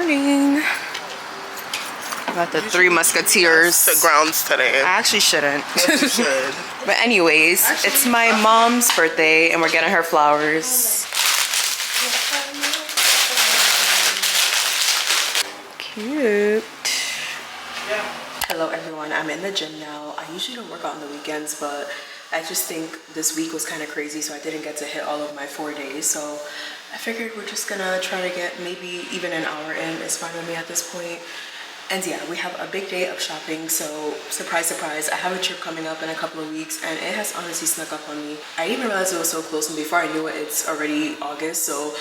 morning. Got the Three Musketeers. The grounds today. I actually shouldn't. Yes, you should. But anyways, it's my mom's birthday and we're getting her flowers. Cute. Hello everyone, I'm in the gym now. I usually don't work out on the weekends, but I just think this week was kind of crazy, so I didn't get to hit all of my 4 days. So I figured we're just gonna try to get maybe even an hour in. It's fine with me at this point. And yeah, we have a big day of shopping, so surprise, surprise, I have a trip coming up in a couple of weeks and it has honestly snuck up on me. I didn't even realize it was so close, and before I knew it, it's already August, so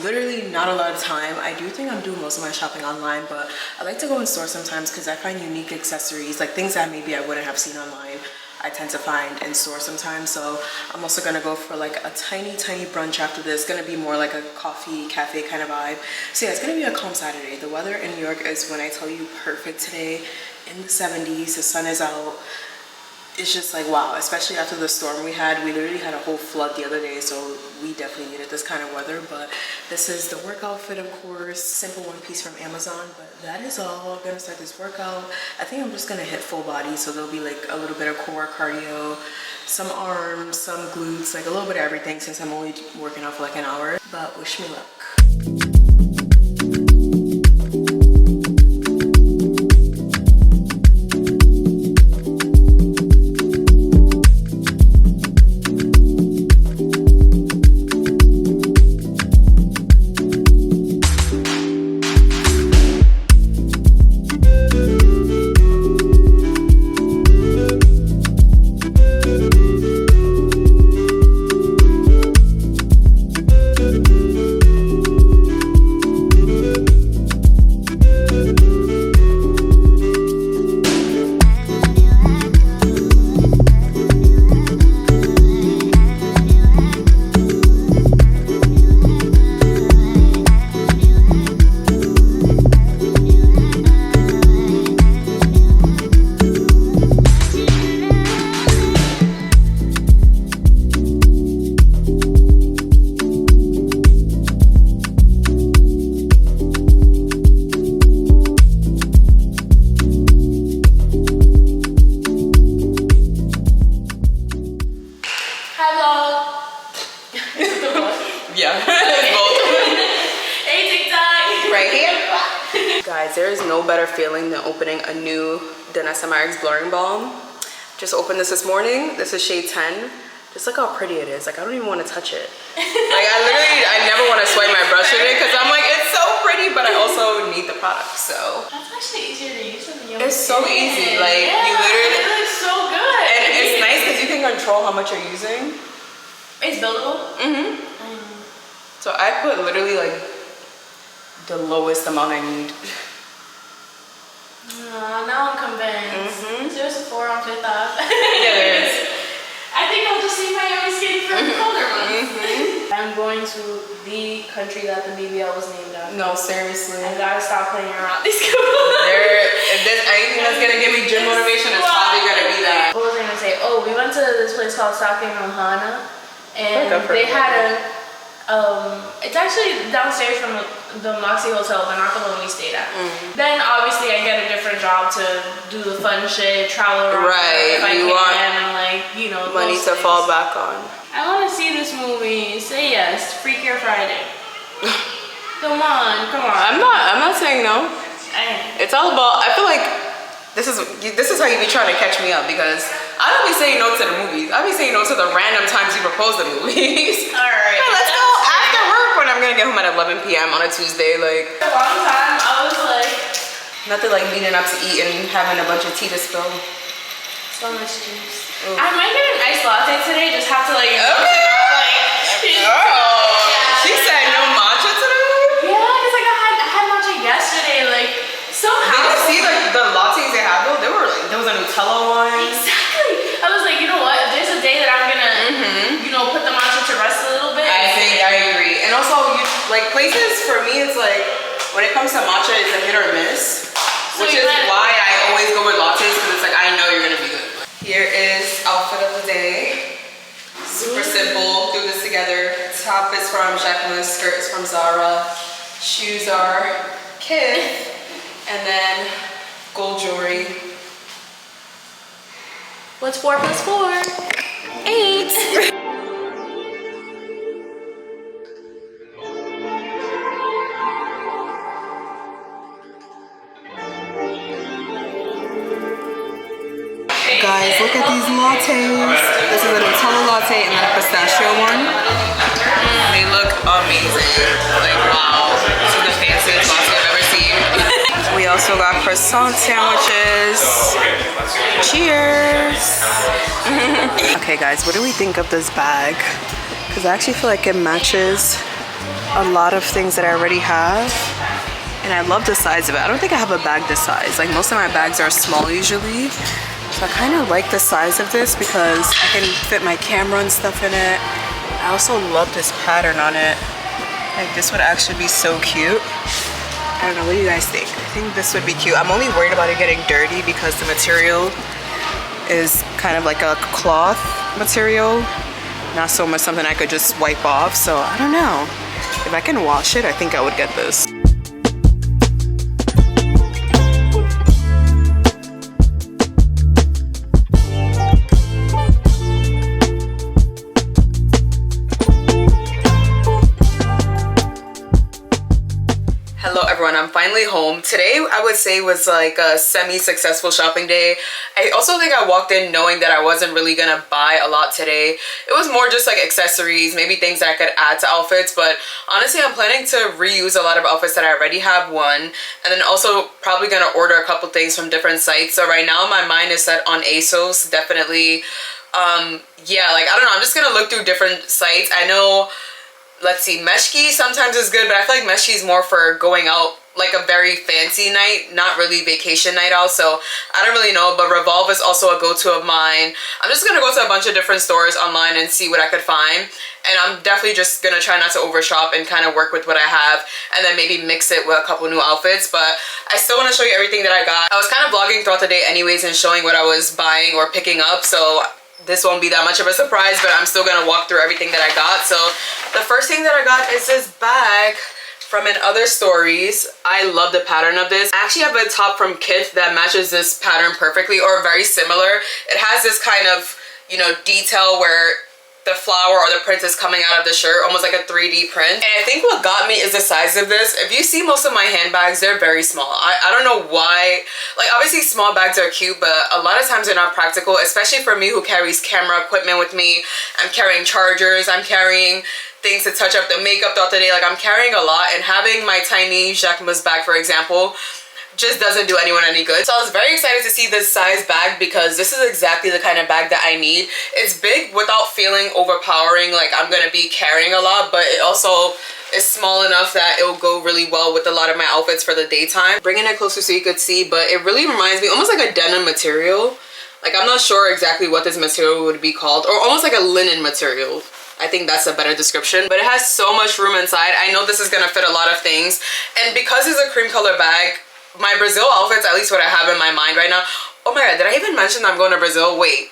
literally not a lot of time. I do think I'm doing most of my shopping online, but I like to go in store sometimes because I find unique accessories, like things that maybe I wouldn't have seen online. I tend to find in store sometimes. So I'm also gonna go for like a tiny brunch after this. It's gonna be more like a coffee cafe kind of vibe. So yeah, it's gonna be a calm Saturday. The weather in New York is, when I tell you, perfect today. In the 70s, the sun is out. It's just like wow, especially after the storm we had. We literally had a whole flood the other day, so we definitely needed this kind of weather. But this is the work outfit, of course. Simple one piece from Amazon, but that is all. I'm gonna start this workout. I think I'm just gonna hit full body, so there'll be like a little bit of core cardio, some arms, some glutes, like a little bit of everything since I'm only working out for like an hour. But wish me luck. There is no better feeling than opening a new SMRX blurring balm. Just opened this morning. This is shade 10. Just look how pretty it is. Like, I don't even want to touch it. Like, I never want to swipe my brush in it because I'm like, it's so pretty, but I also need the product, so. That's actually easier to use than the It's so easy. Like, yeah, you literally. it looks so good. And it's nice because you can control how much you're using. It's buildable? So I put literally like the lowest amount I need. Now I'm convinced. There's a 4 on 5th off. Yeah, there is. I think I'll just see my own skin for the colder months. I'm going to the country that the BBL was named after. No, seriously. I gotta stop playing around these If there's anything that's gonna give me gym motivation, it's probably gonna be that. What was I gonna say? Oh, we went to this place called Sake no Hana, and they had a it's actually downstairs from the Moxie Hotel, but not the one we stayed at. Then obviously I get a different job to do the fun shit, travel around if I can, and like, you know, money to fall back on. I want to see this movie. Say yes. Freak Your Friday. Come on. I'm not saying no. It's all about, I feel like this is how you be trying to catch me up, because I don't be saying no to the movies. I be saying no to the random times you propose the movies. Alright. Hey, let's go after work when I'm gonna get home at 11 p.m. on a Tuesday. Like, a long time I was like, nothing like meeting up to eat and having a bunch of tea to spill. so much juice. I might get an iced latte today, just have to like, She said no matcha today? Yeah, because like I had matcha yesterday, like somehow. Did you see like the lattes they had though? There was a Nutella one. Exactly. I was like, you know what? If there's a day that I'm gonna, you know, put the matcha to rest a little bit. I agree. And also, like places for me, it's like when it comes to matcha, it's a hit or miss, which is why I always go with lattes, because it's like I know you're gonna be good. Here is outfit of the day. Super simple. Do this together. Top is from Jacqueline. Skirt is from Zara. Shoes are kid, and then gold jewelry. What's 4 plus 4? 8. Guys, look at these lattes. This is a Nutella latte and then a pistachio one. They look amazing. Like, wow. This is the fanciest latte I've ever seen. We also got croissant sandwiches. Cheers. Okay, guys, what do we think of this bag? Because I actually feel like it matches a lot of things that I already have. And I love the size of it. I don't think I have a bag this size. Like, most of my bags are small usually. So I kind of like the size of this because I can fit my camera and stuff in it. I also love this pattern on it. Like, this would actually be so cute. I don't know, what do you guys think? I think this would be cute. I'm only worried about it getting dirty because the material is kind of like a cloth material. Not so much something I could just wipe off. So I don't know. If I can wash it, I think I would get this. I'm finally home. Today I would say was like a semi-successful shopping day. I also think I walked in knowing that I wasn't really gonna buy a lot today. It was more just like accessories, maybe things that I could add to outfits, but honestly I'm planning to reuse a lot of outfits that I already have, one, and then also probably gonna order a couple things from different sites. So right now my mind is set on ASOS, definitely. Yeah, like I don't know, I'm just gonna look through different sites. I know, let's see, Meshki sometimes is good, but I feel like Meshki is more for going out, like a very fancy night, not really vacation night out. So I don't really know, but Revolve is also a go-to of mine. I'm just gonna go to a bunch of different stores online and see what I could find. And I'm definitely just gonna try not to overshop and kind of work with what I have and then maybe mix it with a couple new outfits. But I still wanna show you everything that I got. I was kind of vlogging throughout the day anyways and showing what I was buying or picking up. So this won't be that much of a surprise, but I'm still gonna walk through everything that I got. So the first thing that I got is this bag from In Other Stories. I love the pattern of this. I actually have a top from Kith that matches this pattern perfectly, or very similar. It has this kind of, you know, detail where the flower or the print is coming out of the shirt, almost like a 3D print. And I think what got me is the size of this. If you see most of my handbags, they're very small. I don't know why. Like, obviously small bags are cute, but a lot of times they're not practical, especially for me who carries camera equipment with me. I'm carrying chargers, I'm carrying things to touch up the makeup throughout the day. Like, I'm carrying a lot, and having my tiny Jacquemus bag, for example, just doesn't do anyone any good. So I was very excited to see this size bag because this is exactly the kind of bag that I need. It's big without feeling overpowering, like I'm gonna be carrying a lot, but it also is small enough that it will go really well with a lot of my outfits for the daytime. Bringing it closer so you could see, but it really reminds me almost like a denim material. Like, I'm not sure exactly what this material would be called, or almost like a linen material. I think that's a better description, but it has so much room inside. I know this is gonna fit a lot of things, and because it's a cream color bag, my Brazil outfits, at least what I have in my mind right now. Oh my god, did I even mention I'm going to Brazil? Wait.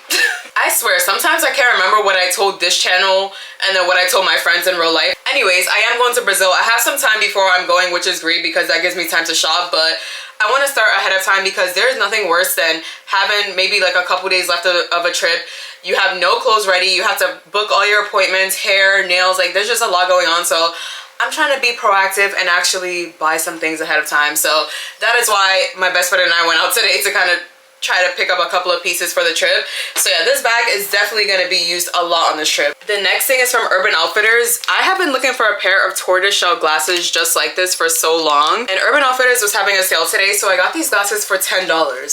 I swear, sometimes I can't remember what I told this channel and then what I told my friends in real life. Anyways, I am going to Brazil. I have some time before I'm going, which is great because that gives me time to shop, but I want to start ahead of time because there's nothing worse than having maybe like a couple days left of a trip. You have no clothes ready. You have to book all your appointments, hair, nails. Like, there's just a lot going on. So I'm trying to be proactive and actually buy some things ahead of time. So that is why my best friend and I went out today to kind of try to pick up a couple of pieces for the trip. So yeah, this bag is definitely going to be used a lot on this trip. The next thing is from Urban Outfitters. I have been looking for a pair of tortoiseshell glasses just like this for so long, and Urban Outfitters was having a sale today, so I got these glasses for $10.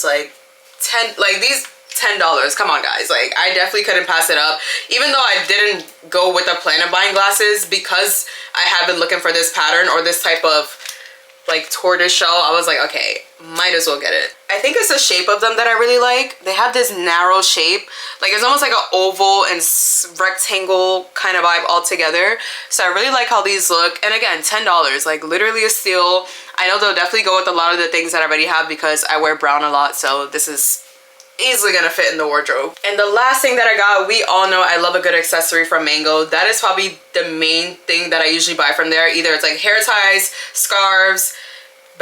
Like these $10. Come on, guys. Like, I definitely couldn't pass it up, even though I didn't go with a plan of buying glasses. Because I have been looking for this pattern or this type of like tortoiseshell, I was like, okay, might as well get it. I think it's the shape of them that I really like. They have this narrow shape, like it's almost like an oval and rectangle kind of vibe all together. So I really like how these look, and again, $10, like literally a steal. I know they'll definitely go with a lot of the things that I already have because I wear brown a lot, so this is easily gonna fit in the wardrobe. And the last thing that I got, we all know I love a good accessory from Mango. That is probably the main thing that I usually buy from there. Either it's like hair ties, scarves,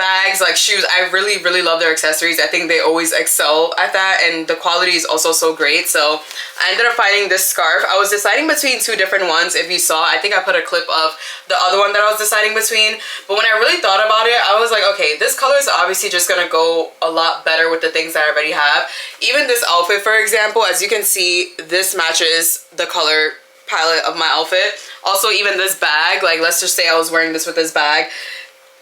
bags, like shoes. I really love their accessories. I think they always excel at that, and the quality is also so great. So I ended up finding this scarf. I was deciding between two different ones. If you saw, I think I put a clip of the other one that I was deciding between, but when I really thought about it, I was like, okay, this color is obviously just gonna go a lot better with the things that I already have. Even this outfit, for example, as you can see, this matches the color palette of my outfit. Also, even this bag, like let's just say I was wearing this with this bag,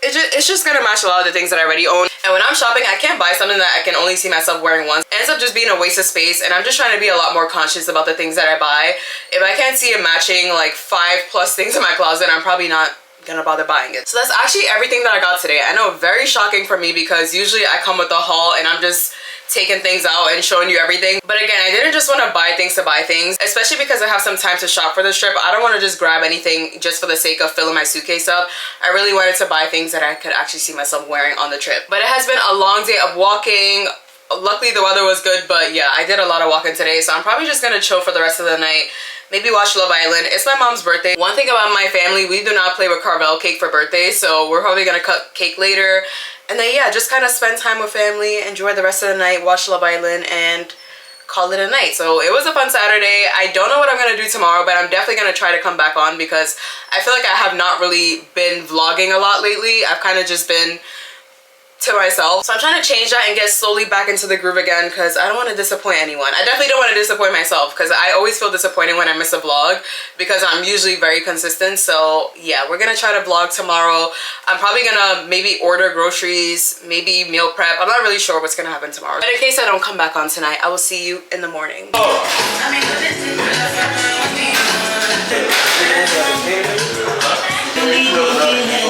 it's just gonna match a lot of the things that I already own. And when I'm shopping, I can't buy something that I can only see myself wearing once. It ends up just being a waste of space, and I'm just trying to be a lot more conscious about the things that I buy. If I can't see it matching like 5+ things in my closet, I'm probably not gonna bother buying it. So that's actually everything that I got today. I know, very shocking for me, because usually I come with a haul and I'm just taking things out and showing you everything. But again, I didn't just want to buy things to buy things, especially because I have some time to shop for this trip. I don't want to just grab anything just for the sake of filling my suitcase up. I really wanted to buy things that I could actually see myself wearing on the trip. But it has been a long day of walking. Luckily the weather was good, but yeah, I did a lot of walking today, so I'm probably just gonna chill for the rest of the night. Maybe watch Love Island. It's my mom's birthday. One thing about my family, we do not play with Carvel cake for birthdays, so we're probably gonna cut cake later. And then yeah, just kind of spend time with family, enjoy the rest of the night, watch Love Island, and call it a night. So it was a fun Saturday. I don't know what I'm gonna do tomorrow, but I'm definitely gonna try to come back on, because I feel like I have not really been vlogging a lot lately. I've kind of just been to myself. So I'm trying to change that and get slowly back into the groove again, because I don't want to disappoint anyone. I definitely don't want to disappoint myself, because I always feel disappointed when I miss a vlog, because I'm usually very consistent. So yeah, we're gonna try to vlog tomorrow. I'm probably gonna maybe order groceries, maybe meal prep. I'm not really sure what's gonna happen tomorrow, but in case I don't come back on tonight, I will see you in the morning.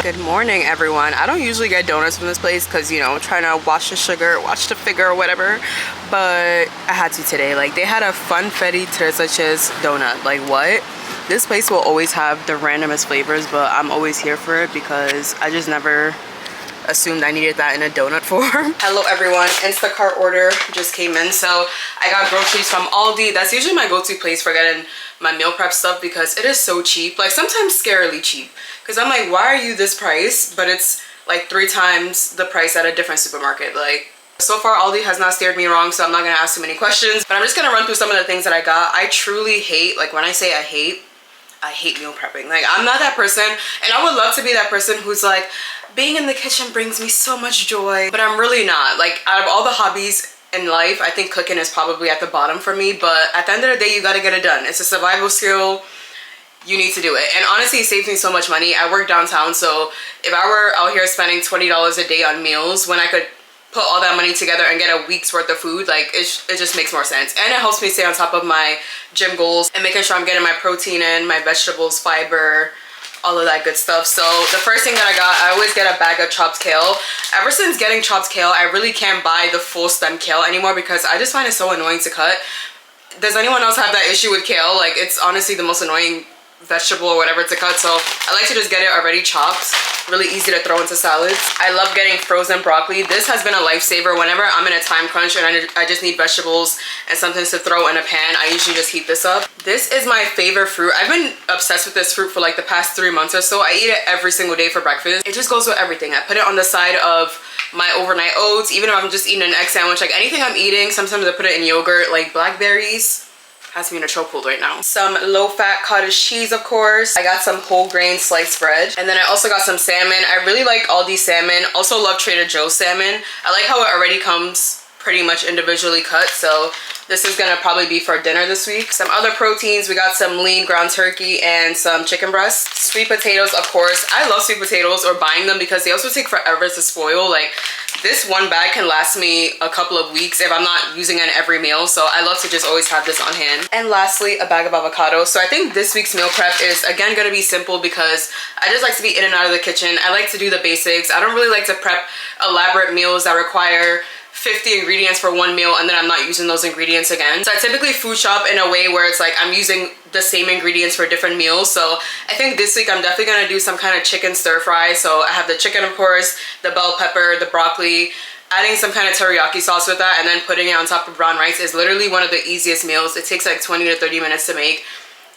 Good morning, everyone. I don't usually get donuts from this place because, you know, trying to watch the sugar, watch the figure or whatever, but I had to today. Like, they had a funfetti tres leches donut. Like, what? This place will always have the randomest flavors, but I'm always here for it because I just never assumed I needed that in a donut form. Hello everyone, Instacart order just came in. So I got groceries from Aldi. That's usually my go-to place for getting my meal prep stuff because it is so cheap, like sometimes scarily cheap, because I'm like, why are you this price, but it's like 3 times the price at a different supermarket. Like, so far Aldi has not steered me wrong, so I'm not gonna ask too many questions, but I'm just gonna run through some of the things that I got. I truly hate, like when I say I hate meal prepping. Like, I'm not that person, and I would love to be that person who's like, being in the kitchen brings me so much joy, but I'm really not. Like, out of all the hobbies in life, I think cooking is probably at the bottom for me, but at the end of the day, you gotta get it done. It's a survival skill. You need to do it. And honestly, it saves me so much money. I work downtown, so if I were out here spending $20 a day on meals when I could put all that money together and get a week's worth of food, like it just makes more sense. And it helps me stay on top of my gym goals and making sure I'm getting my protein in, my vegetables, fiber, all of that good stuff. So the first thing that I always get a bag of chopped kale. Ever since getting chopped kale, I really can't buy the full stem kale anymore because I just find it so annoying to cut. Does anyone else have that issue with kale? Like, it's honestly the most annoying vegetable or whatever to cut, so I like to just get it already chopped. Really easy to throw into salads. I love getting frozen broccoli. This has been a lifesaver whenever I'm in a time crunch and I just need vegetables and something to throw in a pan. I usually just heat this up. This is my favorite fruit. I've been obsessed with this fruit for like the past 3 months or so. I eat it every single day for breakfast. It just goes with everything. I put it on the side of my overnight oats, even if I'm just eating an egg sandwich, like anything I'm eating. Sometimes I put it in yogurt, like blackberries. Has me in a chokehold right now. Some low-fat cottage cheese, of course. I got some whole grain sliced bread. And then I also got some salmon. I really like Aldi salmon. Also love Trader Joe's salmon. I like how it already comes pretty much individually cut. So this is gonna probably be for dinner this week. Some other proteins. We got some lean ground turkey and some chicken breasts. Sweet potatoes, of course. I love sweet potatoes, or buying them, because they also take forever to spoil. Like, this one bag can last me a couple of weeks if I'm not using it in every meal, so I love to just always have this on hand. And lastly, a bag of avocados. So I think this week's meal prep is again gonna be simple because I just like to be in and out of the kitchen. I like to do the basics. I don't really like to prep elaborate meals that require 50 ingredients for one meal and then I'm not using those ingredients again. So I typically food shop in a way where it's like I'm using the same ingredients for different meals. So I think this week I'm definitely gonna do some kind of chicken stir fry. So I have the chicken, of course, the bell pepper, the broccoli, adding some kind of teriyaki sauce with that, and then putting it on top of brown rice is literally one of the easiest meals. It takes like 20 to 30 minutes to make.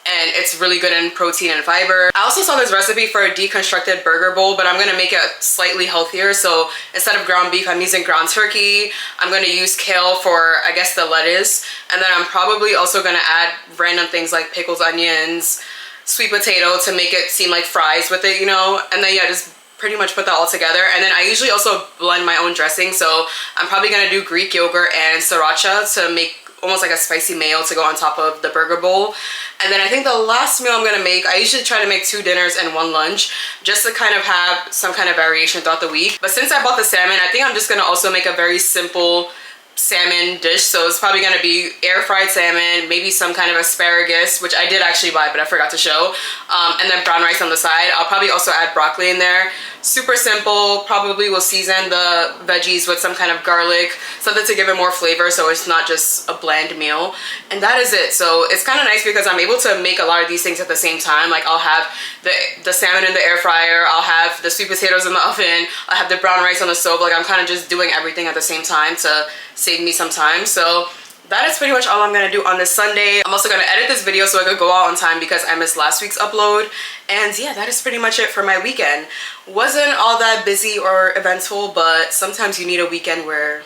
and it's really good in protein and fiber. I also saw this recipe for a deconstructed burger bowl, but I'm gonna make it slightly healthier. So instead of ground beef, I'm using ground turkey. I'm gonna use kale for, I guess, the lettuce. And then I'm probably also gonna add random things like pickles, onions, sweet potato to make it seem like fries with it, you know? And then yeah, just pretty much put that all together. And then I usually also blend my own dressing. So I'm probably gonna do Greek yogurt and sriracha to make almost like a spicy mayo to go on top of the burger bowl. And then I think the last meal I'm gonna make, I usually try to make 2 dinners and 1 lunch just to kind of have some kind of variation throughout the week. But since I bought the salmon, I think I'm just gonna also make a very simple salmon dish. So it's probably gonna be air fried salmon, maybe some kind of asparagus, which I did actually buy but I forgot to show, and then brown rice on the side. I'll probably also add broccoli in there. Super simple. Probably will season the veggies with some kind of garlic, something to give it more flavor so it's not just a bland meal. And that is it. So it's kind of nice because I'm able to make a lot of these things at the same time. Like I'll have the salmon in the air fryer, I'll have the sweet potatoes in the oven, I'll have the brown rice on the stove. Like I'm kind of just doing everything at the same time to save me some time. So that is pretty much all I'm gonna do on this Sunday. I'm also gonna edit this video so I could go out on time because I missed last week's upload. And yeah, that is pretty much it for my weekend. Wasn't all that busy or eventful, but sometimes you need a weekend where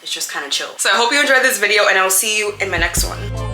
it's just kind of chill. So I hope you enjoyed this video and I'll see you in my next one.